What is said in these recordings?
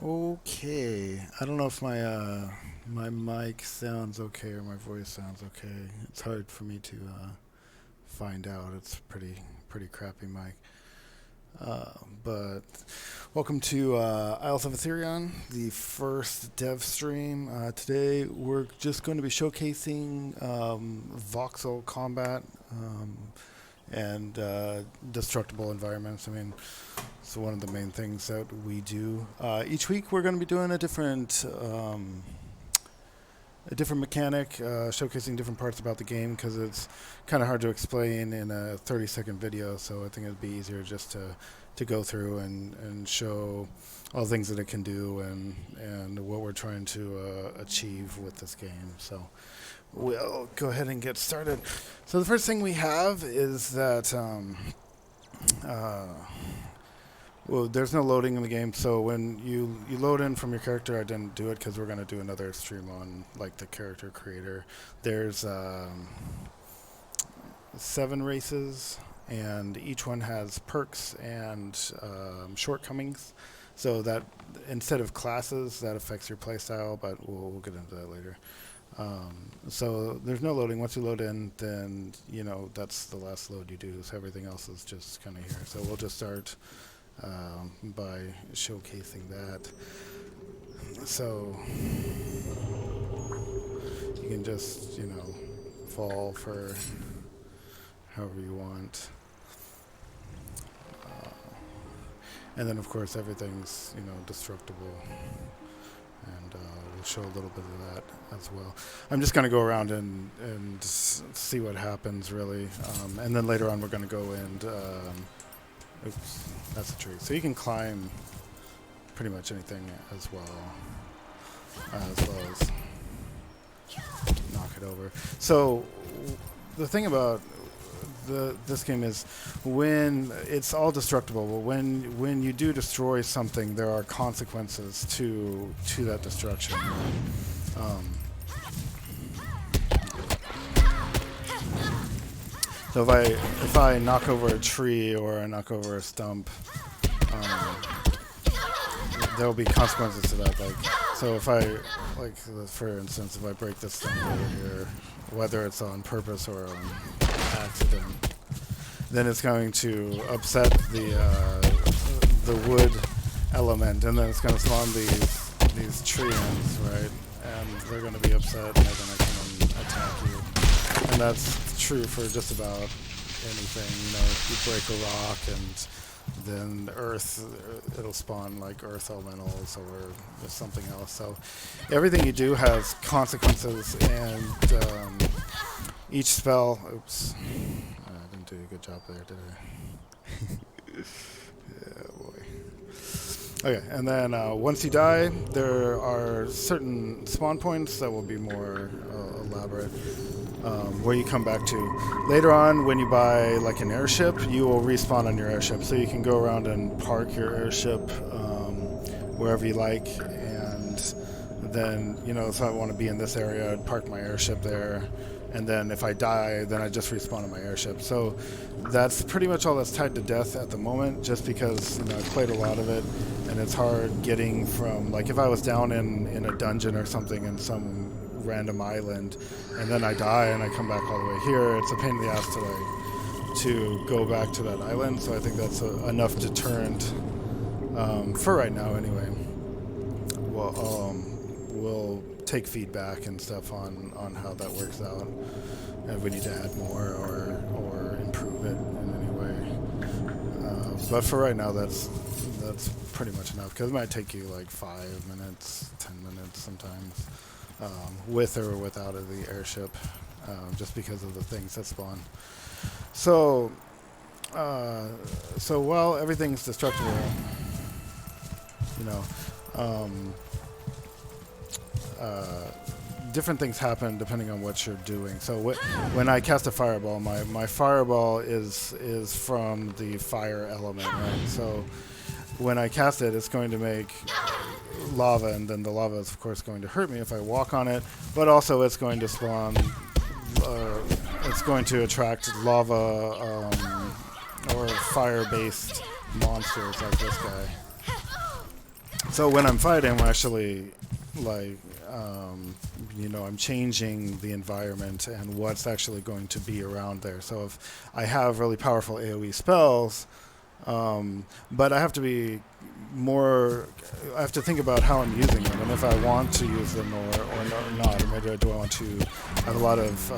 Okay, I don't know if my mic sounds okay or my voice sounds okay. It's hard for me to find out. It's pretty crappy mic. Uh, but welcome to Isles of Etherion, the first dev stream. Today we're just going to be showcasing voxel combat and destructible environments. I mean, it's one of the main things that we do. Each week we're going to be doing a different mechanic, showcasing different parts about the game because it's kind of hard to explain in a 30-second video. So I think it'd be easier just to go through and show all the things that it can do and what we're trying to achieve with this game. So we'll go ahead and get started. So the first thing we have is that well, there's no loading in the game, so when you load in from your character, I didn't do it because we're going to do another stream on like the character creator. There's 7 races, and each one has perks and shortcomings. So that instead of classes, that affects your playstyle, but we'll get into that later. So there's no loading. Once you load in, then that's the last load you do. So everything else is just kind of here. So we'll just start by showcasing that. So you can just fall for however you want, and then of course everything's destructible, and we'll show a little bit of that as well. I'm just going to go around and see what happens really, and then later on we're going to go and oops, that's a tree. So you can climb pretty much anything as well as knock it over. So the thing about this game is when it's all destructible, but when you do destroy something, there are consequences to that destruction. So if I knock over a tree or I knock over a stump, there will be consequences to that. So if I, for instance, if I break this stump over here, whether it's on purpose or on accident, then it's going to upset the wood element, and then it's going to spawn these tree ends, right? And they're going to be upset, and they're going to come and attack you. And that's true for just about anything. If you break a rock and then earth, it'll spawn like earth elementals or something else. So everything you do has consequences, and each spell, oops, I didn't do a good job there, did I? Yeah, boy. Okay, and then once you die, there are certain spawn points that will be more elaborate, where you come back to. Later on, when you buy like an airship, you will respawn on your airship, so you can go around and park your airship wherever you like, and then, if I want to be in this area, I'd park my airship there, and then if I die, then I just respawn on my airship. So that's pretty much all that's tied to death at the moment, just because I've played a lot of it, and it's hard getting from, like, if I was down in a dungeon or something in some random island, and then I die and I come back all the way here, it's a pain in the ass to go back to that island. So I think that's enough deterrent for right now anyway. Well, we'll take feedback and stuff on how that works out, and if we need to add more or improve it in any way. But for right now, that's pretty much enough, because it might take you like 5 minutes, 10 minutes sometimes, with or without the airship, just because of the things that spawn. So while everything's destructible, different things happen depending on what you're doing. So when I cast a fireball, my fireball is from the fire element, right? So when I cast it, it's going to make lava, and then the lava is of course going to hurt me if I walk on it, but also it's going to spawn, it's going to attract lava or fire-based monsters like this guy. So when I'm fighting, I'm actually like, I'm changing the environment and what's actually going to be around there. So if I have really powerful AoE spells, but I have to be I have to think about how I'm using them and if I want to use them or not. Or maybe do I want to have a lot of,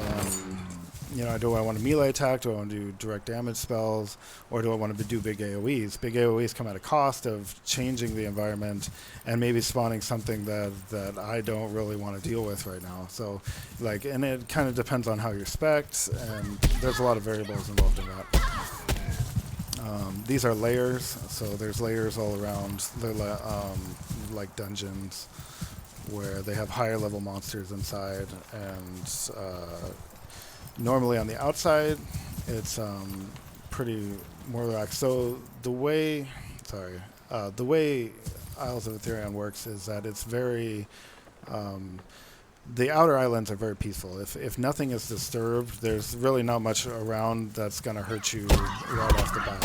do I want to melee attack? Do I want to do direct damage spells? Or do I want to do big AoEs? Big AoEs come at a cost of changing the environment and maybe spawning something that I don't really want to deal with right now. So, and it kind of depends on how you're spec'd, and there's a lot of variables involved in that. These are layers, so there's layers all around. They're like dungeons where they have higher level monsters inside, and normally on the outside it's pretty more relaxed. So the way Isles of Etherion works is that it's very the outer islands are very peaceful. If nothing is disturbed, there's really not much around that's going to hurt you right off the bat.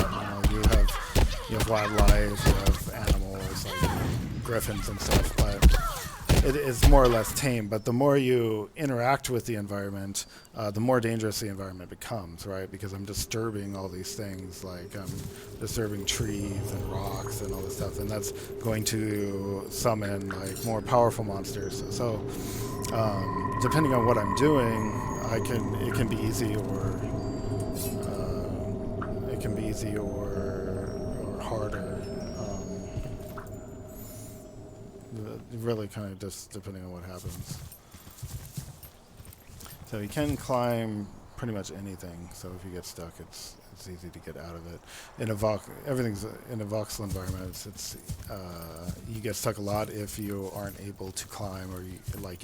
You have wildlife, you have animals like griffins and stuff, but it is more or less tame. But the more you interact with the environment, the more dangerous the environment becomes, right? Because I'm disturbing all these things, like I'm disturbing trees and rocks and all this stuff, and that's going to summon like more powerful monsters. So depending on what I'm doing, it can be easy or harder. Really kind of just depending on what happens. So you can climb pretty much anything. So if you get stuck, it's easy to get out of it. Everything's in a voxel environment. You get stuck a lot if you aren't able to climb or you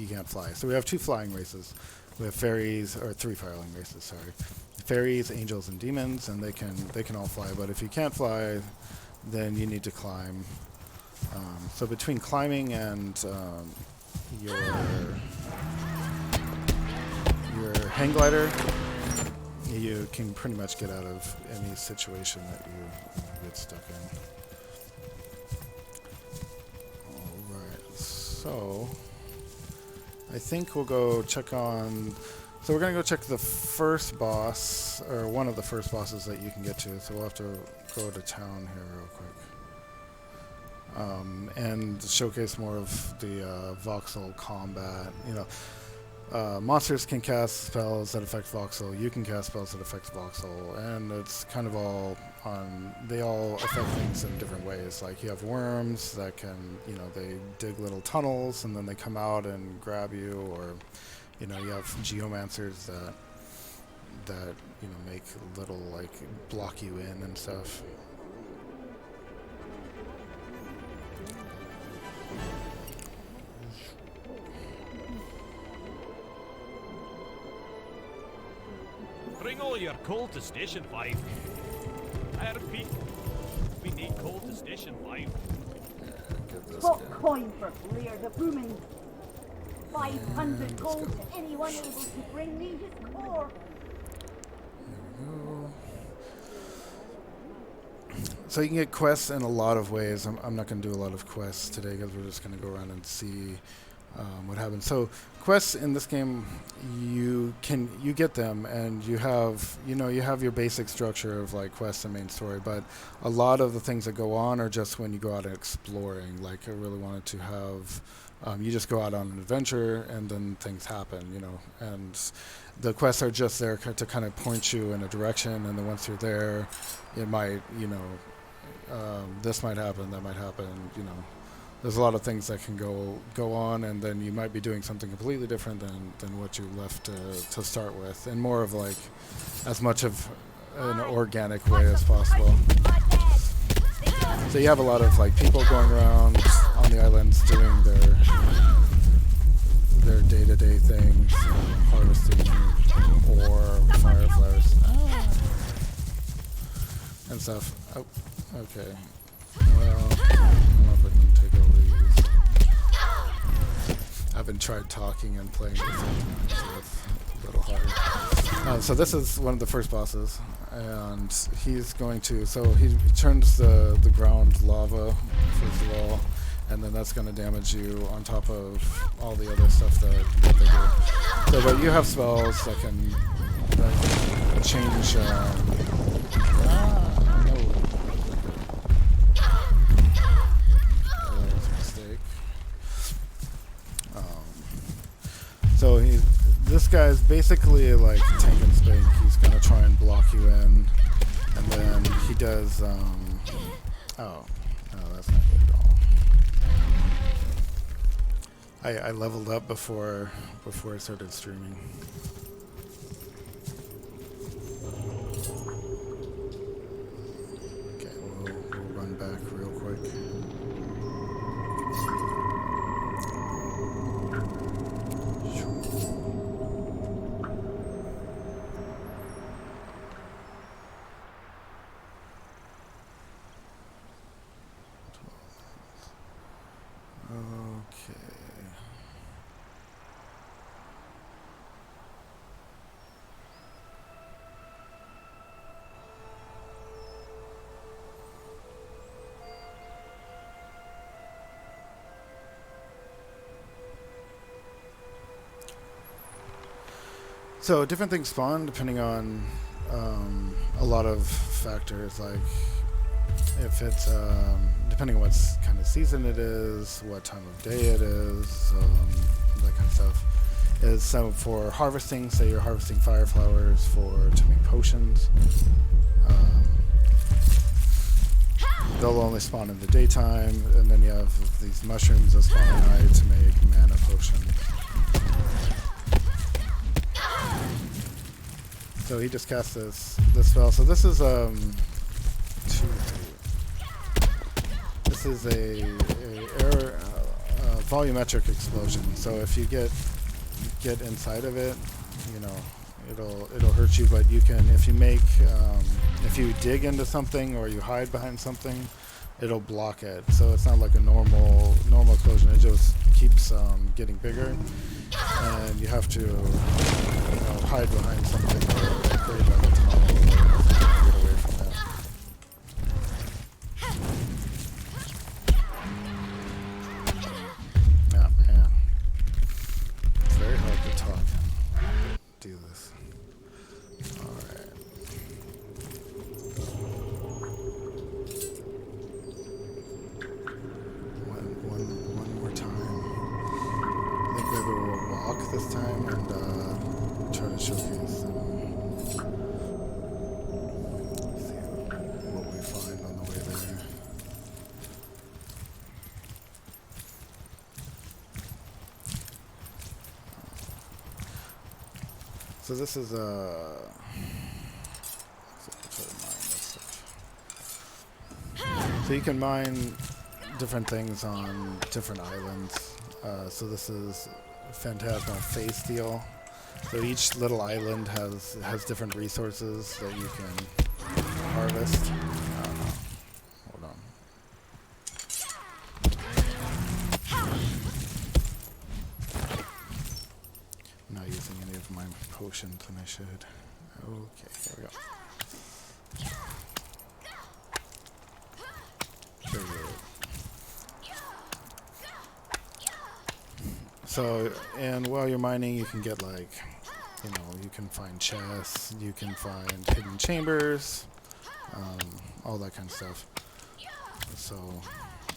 can't fly. So we have 2 flying races. We have fairies, or 3 flying races. Sorry, fairies, angels, and demons, and they can all fly. But if you can't fly, then you need to climb. So between climbing and your hang glider, you can pretty much get out of any situation that you get stuck in. Alright, so I think we'll go check on... So we're going to go check the first boss, or one of the first bosses that you can get to. So we'll have to go to town here real quick. And showcase more of the voxel combat. Monsters can cast spells that affect voxel. You can cast spells that affect voxel, and it's kind of all on. They all affect things in different ways. Like you have worms that can, they dig little tunnels and then they come out and grab you, or you have geomancers that make little block you in and stuff. Bring all your coal to Station 5. I repeat, we need coal to Station 5. What coin for Blair the Booming? 500 gold to anyone able to bring me his core. There we go. So you can get quests in a lot of ways. I'm not going to do a lot of quests today because we're just going to go around and see what happens. So quests in this game, you get them, and you have your basic structure of quests and main story. But a lot of the things that go on are just when you go out exploring. Like I really wanted to have, you just go out on an adventure and then things happen, and the quests are just there to kind of point you in a direction. And then once you're there, it might, this might happen, that might happen, There's a lot of things that can go on, and then you might be doing something completely different than what you left to start with, and more of as much of an organic way as possible. So you have a lot of people going around on the islands doing their day-to-day things, harvesting ore, fireflies, and stuff. Oh, okay. Well, I don't know if I can take over these. I haven't tried talking and playing at the same time, so it's a little hard. So this is one of the first bosses, and he's going to... So he turns the ground lava, first of all, and and then that's going to damage you on top of all the other stuff that they do. So, but you have spells that can change. No. That was a mistake. So this guy's basically like tank and spank. He's going to try and block you in, and then he does. Oh, no, that's not good at all. I leveled up before I started streaming. Okay, we'll run back real quick. Okay. So different things spawn depending on a lot of factors, like if it's depending on what kind of season it is, what time of day it is, that kind of stuff. Is so for harvesting, say you're harvesting fire flowers to make potions, they'll only spawn in the daytime, and then you have these mushrooms that spawn at night to make mana potions. So he just cast this spell. So this is this is a volumetric explosion. So if you get inside of it, you know, it'll hurt you. But you can, if you dig into something or you hide behind something, it'll block it. So it's not like a normal explosion. It just keeps getting bigger, and you have to hide behind something or create like a tunnel to get away from that. Oh man, it's very hard to talk and do this. All right. One more time. I think maybe we'll walk this time and try to showcase see what we find on the way there. So this is so you can mine different things on different islands. So this is Phantasmal Face Steel. So each little island has different resources that you can harvest. Hold on. I'm not using any of my potions when I should. Okay, here we go. Very good. So, and while you're mining, you can get like, you can find chests, you can find hidden chambers, all that kind of stuff. So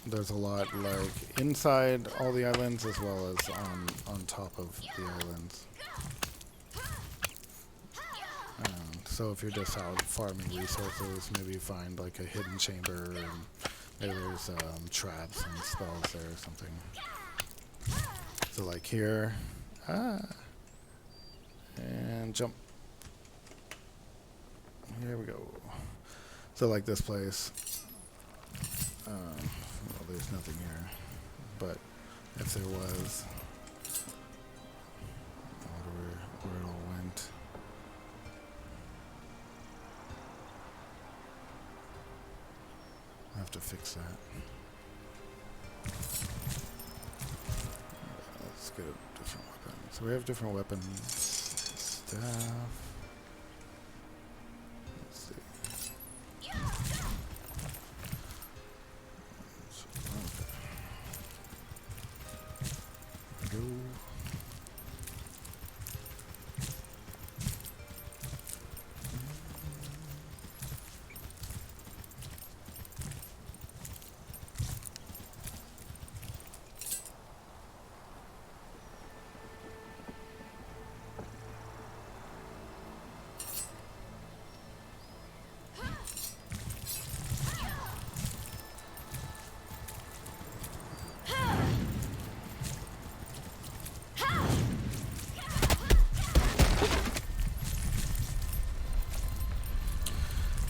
there's a lot like inside all the islands as well as on top of the islands. So if you're just out farming resources, maybe you find like a hidden chamber, and maybe there's traps and spells there or something. So like here, and jump. Here we go. So like this place, well, there's nothing here, but if there was, I wonder where it all went. I have to fix that. Let's get a different weapon. So we have different weapons. Staff. Let's see.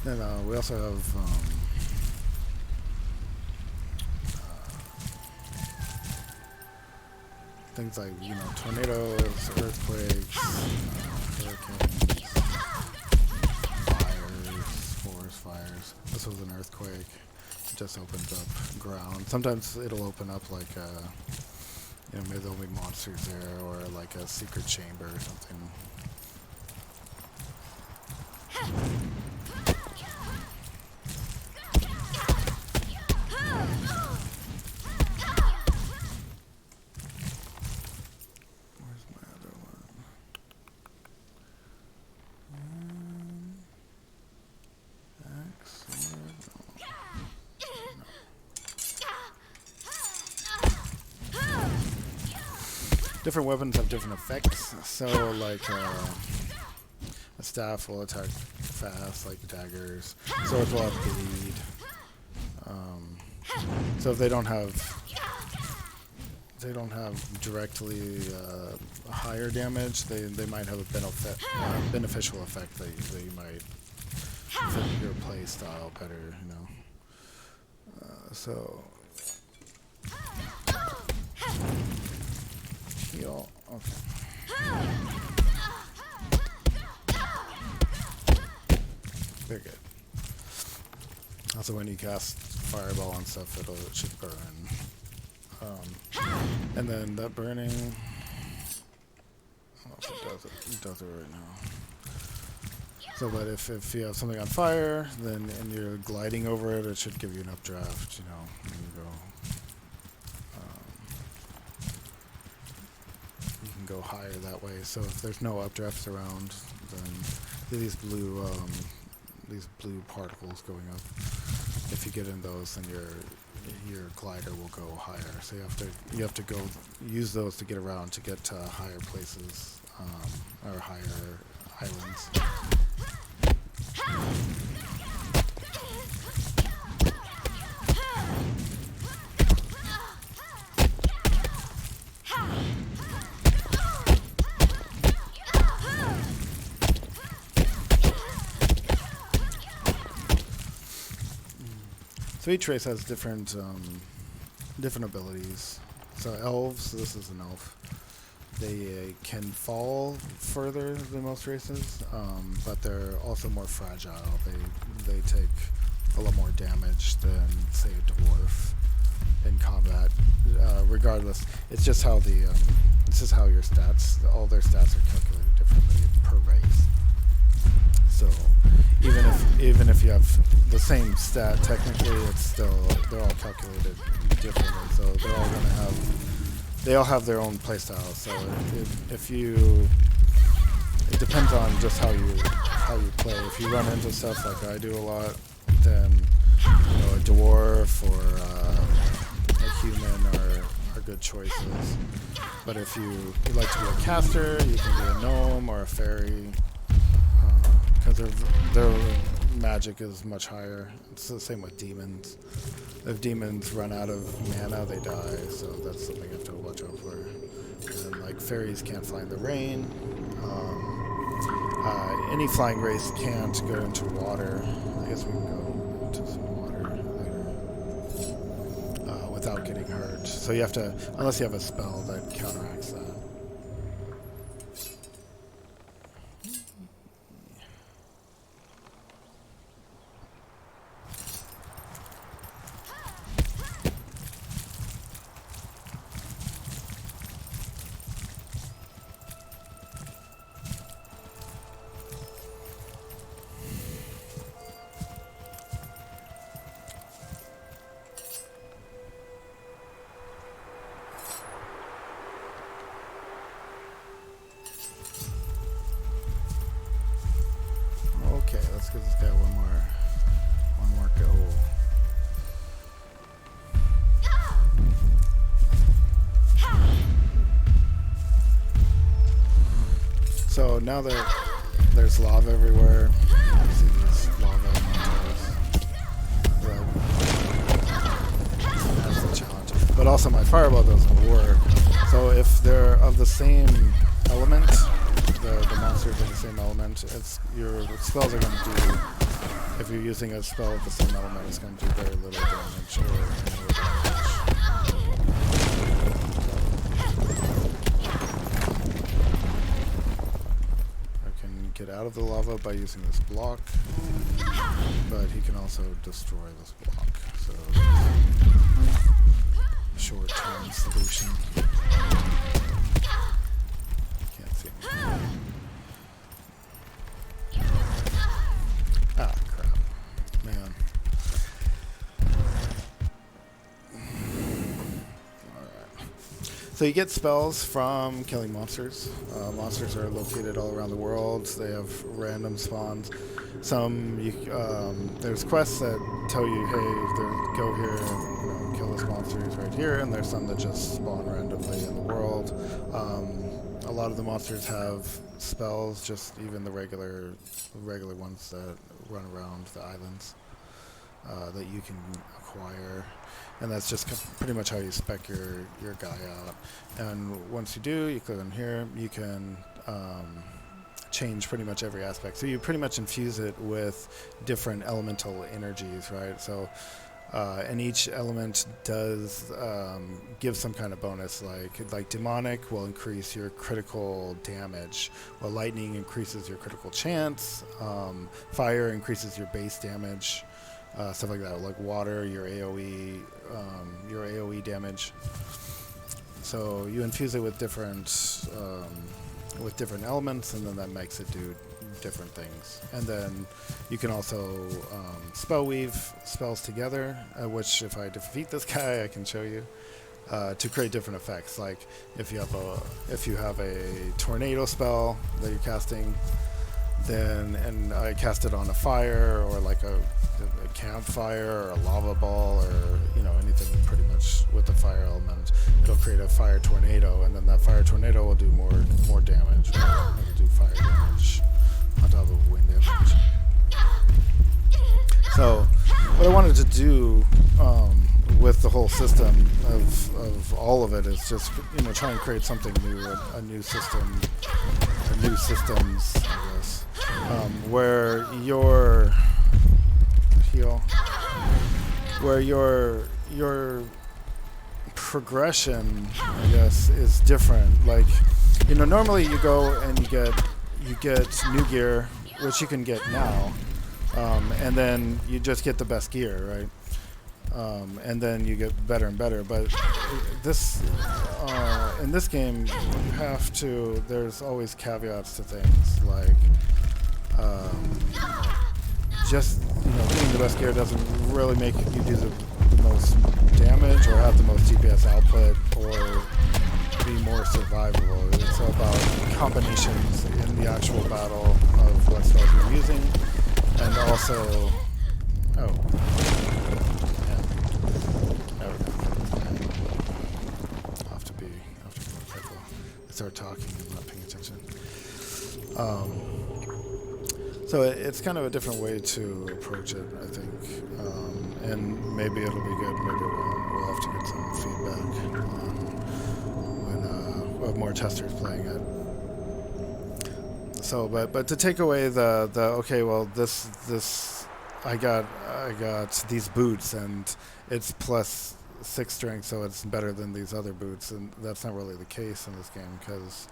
Then we also have things like, you know, tornadoes, earthquakes, hurricanes, fires, forest fires. This was an earthquake. It just opens up ground. Sometimes it'll open up like you know, maybe there'll be monsters there, or like a secret chamber or something. Different weapons have different effects. So, like, a staff will attack fast, like daggers. Swords will have bleed. So if they don't have directly higher damage, they might have a beneficial effect that you might fit your play style better, you know. So. Heal. Okay. Very good. Also, when you cast fireball and stuff, it should burn. And then that burning. I don't know if it does it. It does it right now. So, but if you have something on fire, then and you're gliding over it, it should give you an updraft. You know, when you go. Go higher that way. So if there's no updrafts around, then these blue particles going up, if you get in those, then your glider will go higher. So you have to go use those to get around to get to higher places, or higher islands. So each race has different abilities. So elves, this is an elf. They can fall further than most races, but they're also more fragile. They take a lot more damage than, say, a dwarf in combat. Regardless, it's just how your stats, all their stats are calculated differently per race. So even if you have the same stat, technically they're all calculated differently. So they all have their own playstyle. So it depends on just how you play. If you run into stuff like I do a lot, then a dwarf or a human are good choices. But if you like to be a caster, you can be a gnome or a fairy. Because their magic is much higher. It's the same with demons. If demons run out of mana, they die, so that's something you have to watch out for. And then, like, fairies can't fly in the rain. Any flying race can't go into water. I guess we can go into some water later without getting hurt. So you have to, unless you have a spell that counteracts that. now that there's lava everywhere, you see these lava monsters. That's the challenge. But also my fireball doesn't work. So if they're of the same element, the monsters are the same element, your spells are going to do, if you're using a spell of the same element, it's going to do very little damage or no damage. Get out of the lava by using this block, but he can also destroy this block, so short-term solution. Can't see him. Ah, crap. Man. So you get spells from killing monsters. Monsters are located all around the world. They have random spawns. Some there's quests that tell you, hey, go here and kill this monster. He's right here. And there's some that just spawn randomly in the world. A lot of the monsters have spells, just even the regular ones that run around the islands that you can acquire. And that's just pretty much how you spec your guy out. And once you do, you click on here, you can change pretty much every aspect. So you pretty much infuse it with different elemental energies, right? So, and each element does give some kind of bonus, like demonic will increase your critical damage, while lightning increases your critical chance, fire increases your base damage, stuff like that, like water, your AoE damage. So you infuse it with different elements, and then that makes it do different things. And then you can also spell weave spells together, which if I defeat this guy, I can show you to create different effects. Like if you have a tornado spell that you're casting, and I cast it on a fire or like a campfire or a lava ball or anything pretty much with the fire element, it'll create a fire tornado, and then that fire tornado will do more damage. Right? It'll do fire damage on top of wind damage. So what I wanted to do with the whole system of all of it is just try and create something new, a new system, or new systems, I guess, where your progression, I guess, is different. Like, normally you go and you get new gear, which you can get now, and then you just get the best gear, right? And then you get better and better. But in this game, you have to. There's always caveats to things, like just getting the best gear doesn't really make you do the most damage or have the most DPS output or be more survivable. It's all about combinations in the actual battle of what spells you're using, and also have to be more careful. I start talking and not paying attention. So it's kind of a different way to approach it, I think, and maybe it'll be good, maybe it won't. We'll have to get some feedback when we have more testers playing it. So, but to take away the okay, well, this I got these boots and it's plus 6 strength, so it's better than these other boots, and that's not really the case in this game, because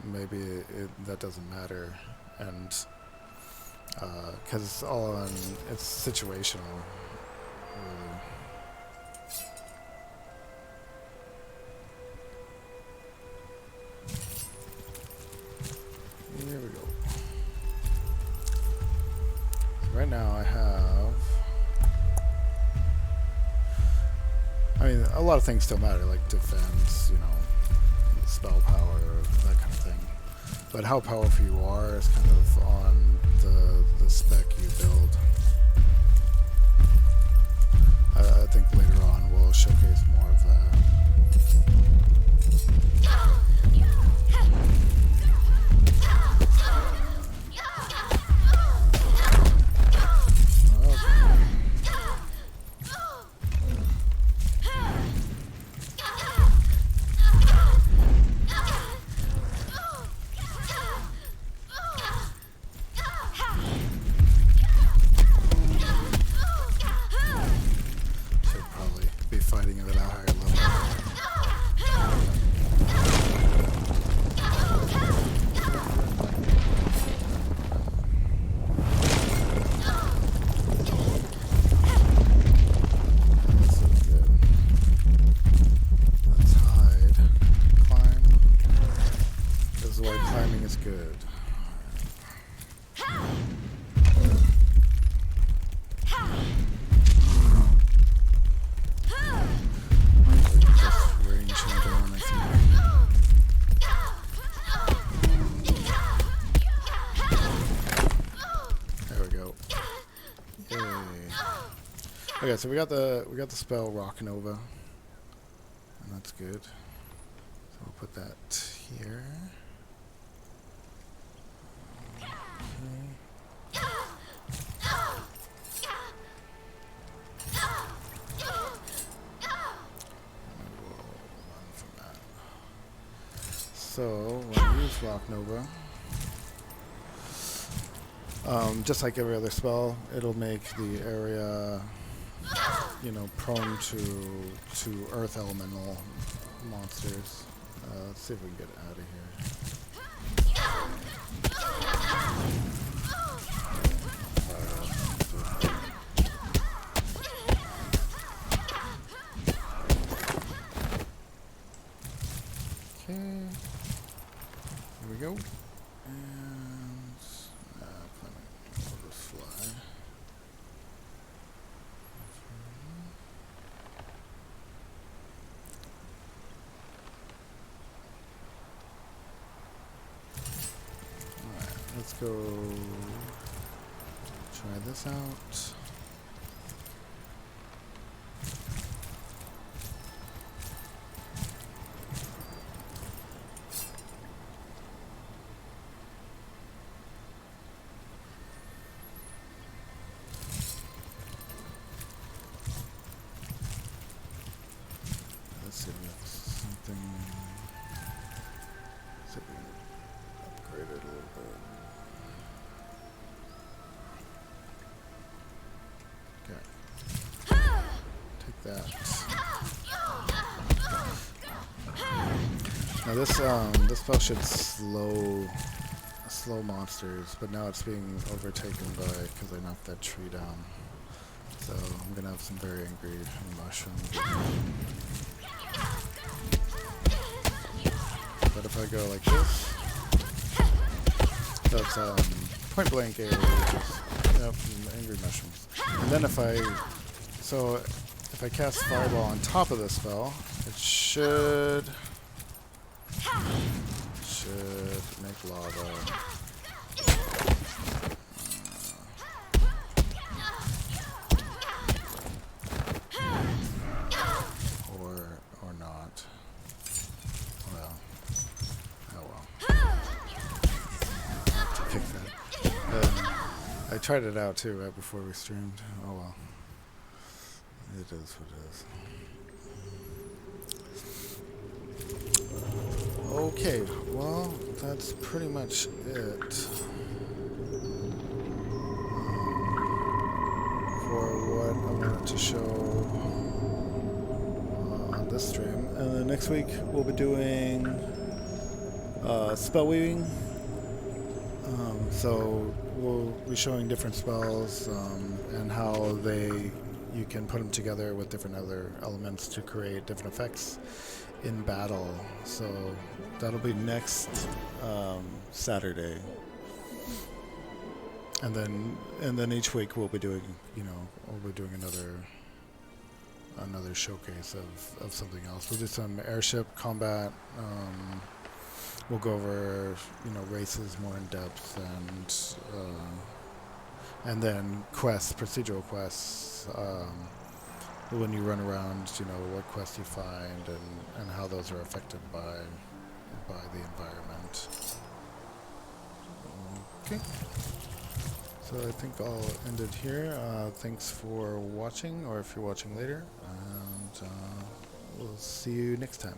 maybe that doesn't matter, and because it's all on, it's situational, really. Here we go. So right now I have, a lot of things still matter, like defense, spell power, that kind of thing. But how powerful you are is kind of on the spec you build. I think later on we'll showcase more of that. good. Just range him down, I think. There we go. Yay. Okay, so we got the spell Rock Nova, and that's good. So we'll put that here. Okay. We'll run from that. So we'll use Rock Nova. Just like every other spell, it'll make the area, you know, prone to earth elemental monsters. Let's see if we can get out of here. Okay, here we go. And we'll just fly. Alright, let's go try this out. Let's see if we have something. See if we can upgrade it a little bit. Okay. Take that. Now this spell should slow monsters, but now it's being overtaken by, because I knocked that tree down. So I'm gonna have some very angry mushrooms. But if I go like this, that's point blank area, angry mushrooms. And then if I cast fireball on top of this spell, it should make lava. Or not. Well. Oh well. I'll have to pick that. I tried it out too right before we streamed. Oh well. It is what it is. Okay, well, that's pretty much it for what I wanted to show on this stream. And then next week we'll be doing spell weaving. So we'll be showing different spells and how you can put them together with different other elements to create different effects in battle. So that'll be next Saturday, and then each week we'll be doing another showcase of something else. We'll do some airship combat. We'll go over races more in depth, and then procedural quests. When you run around, what quests you find and how those are affected by the environment. Okay. So I think I'll end it here. Thanks for watching, or if you're watching later, and we'll see you next time.